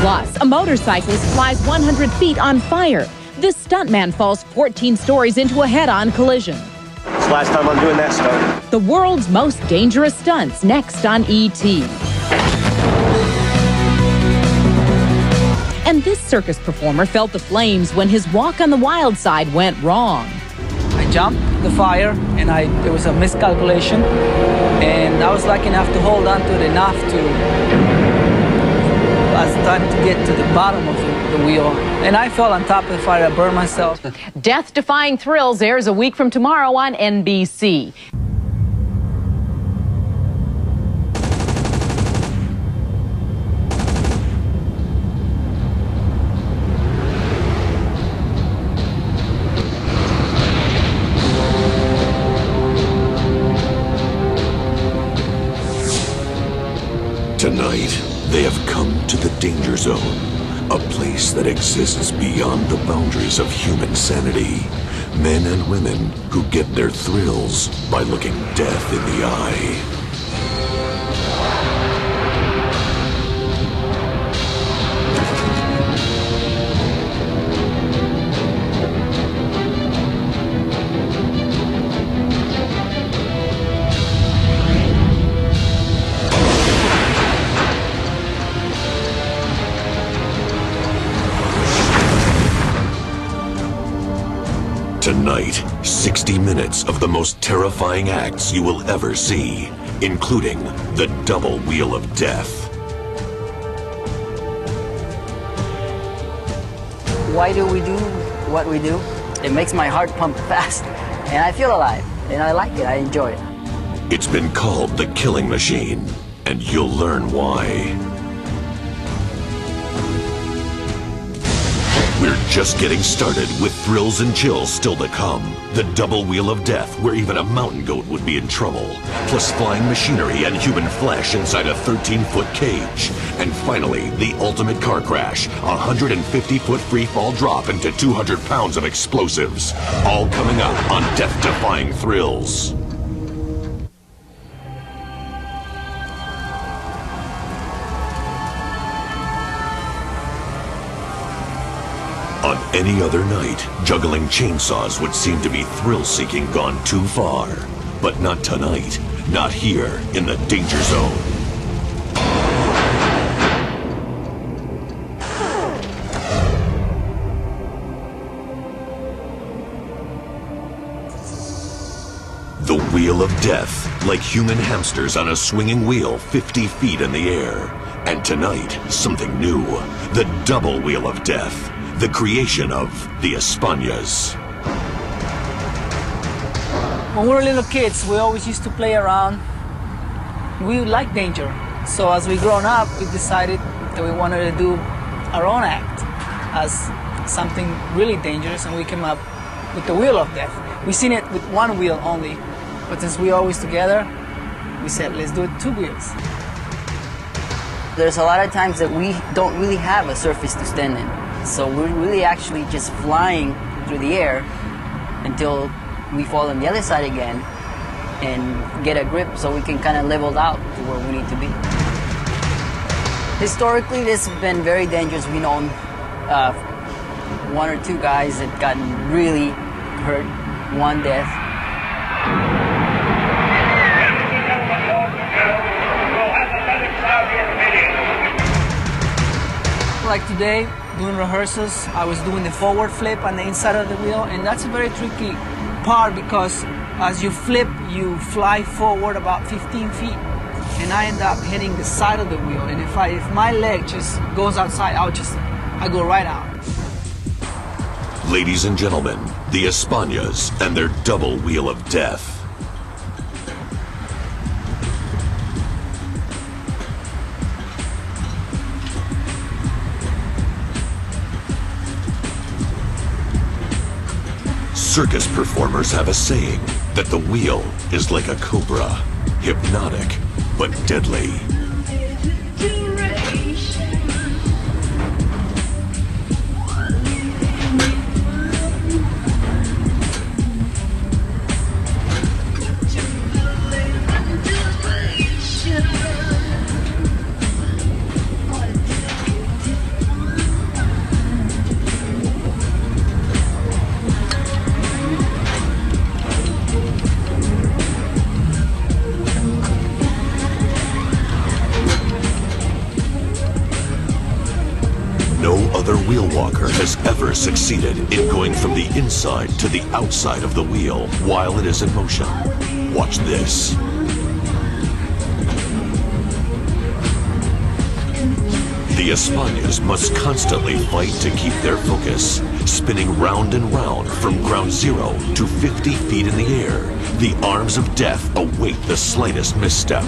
Plus, a motorcyclist flies 100 feet on fire. This stuntman falls 14 stories into a head-on collision. It's the last time I'm doing that stunt. The world's most dangerous stunts, next on E.T. And this circus performer felt the flames when his walk on the wild side went wrong. I jumped the fire, and there was a miscalculation, and I was lucky enough to hold on to it enough as time to get to the bottom of the wheel. And I fell on top of the fire. I burned myself. Death-Defying Thrills airs a week from tomorrow on NBC. Tonight, they have come to the danger zone, a place that exists beyond the boundaries of human sanity. Men and women who get their thrills by looking death in the eye. Tonight, 60 minutes of the most terrifying acts you will ever see, including the double wheel of death. Why do we do what we do? It makes my heart pump fast, and I feel alive, and I like it, I enjoy it. It's been called the killing machine, and you'll learn why. We're just getting started with thrills and chills still to come. The double wheel of death, where even a mountain goat would be in trouble. Plus flying machinery and human flesh inside a 13-foot cage. And finally, the ultimate car crash. A 150-foot free fall drop into 200 pounds of explosives. All coming up on Death-Defying Thrills. On any other night, juggling chainsaws would seem to be thrill-seeking gone too far. But not tonight. Not here in the danger zone. The Wheel of Death, like human hamsters on a swinging wheel 50 feet in the air. And tonight, something new. The Double Wheel of Death. The creation of the Espanas. When we were little kids, we always used to play around. We like danger. So as we grown up, we decided that we wanted to do our own act as something really dangerous, and we came up with the Wheel of Death. We seen it with one wheel only, but since we always together, we said, let's do it 2 wheels. There's a lot of times that we don't really have a surface to stand in. So we're really actually just flying through the air until we fall on the other side again and get a grip so we can kind of level out to where we need to be. Historically, this has been very dangerous. We know 1 or 2 guys that gotten really hurt, 1 death. Like today, doing rehearsals, I was doing the forward flip on the inside of the wheel, and that's a very tricky part because as you flip, you fly forward about 15 feet, and I end up hitting the side of the wheel. And if my leg just goes outside, I go right out. Ladies and gentlemen, the Espanas and their double wheel of death. Circus performers have a saying that the wheel is like a cobra, hypnotic but deadly. other wheel walker has ever succeeded in going from the inside to the outside of the wheel while it is in motion. Watch this. The Espanas must constantly fight to keep their focus, spinning round and round from ground zero to 50 feet in the air. The arms of death await the slightest misstep.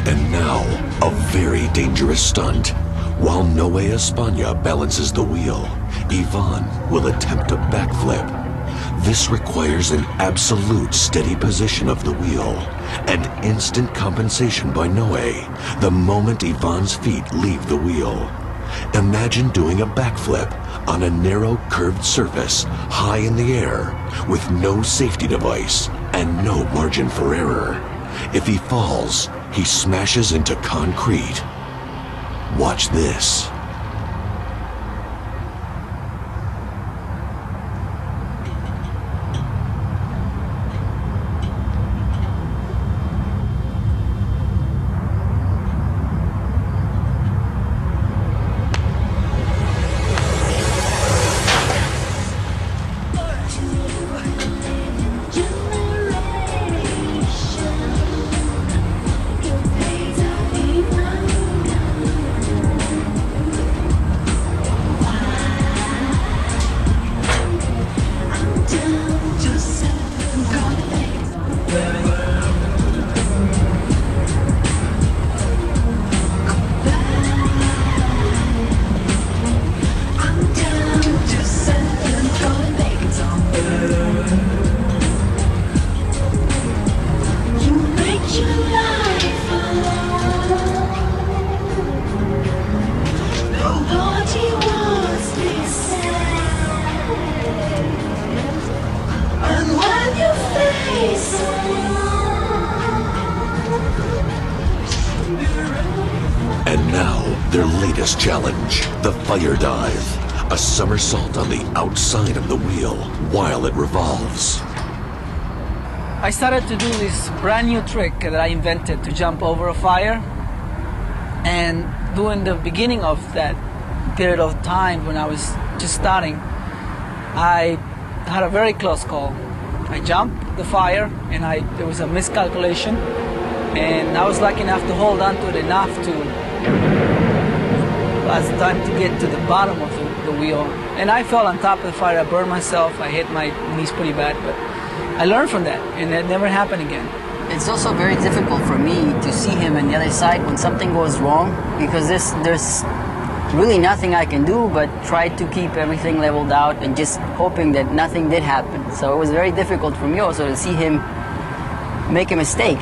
And now, a very dangerous stunt. While Noe Espana balances the wheel, Ivan will attempt a backflip. This requires an absolute steady position of the wheel and instant compensation by Noe the moment Ivan's feet leave the wheel. Imagine doing a backflip on a narrow curved surface high in the air with no safety device and no margin for error. If he falls, he smashes into concrete. Watch this. And now, their latest challenge, the fire dive. A somersault on the outside of the wheel while it revolves. I started to do this brand new trick that I invented to jump over a fire. And during the beginning of that period of time when I was just starting, I had a very close call. I jumped the fire and there was a miscalculation, and I was lucky enough to hold on to it enough to as time to get to the bottom of the wheel. And I fell on top of the fire. I burned myself. I hit my knees pretty bad, but I learned from that, and it never happened again. It's also very difficult for me to see him on the other side when something goes wrong, because there's really nothing I can do but try to keep everything leveled out and just hoping that nothing did happen. So it was very difficult for me also to see him make a mistake.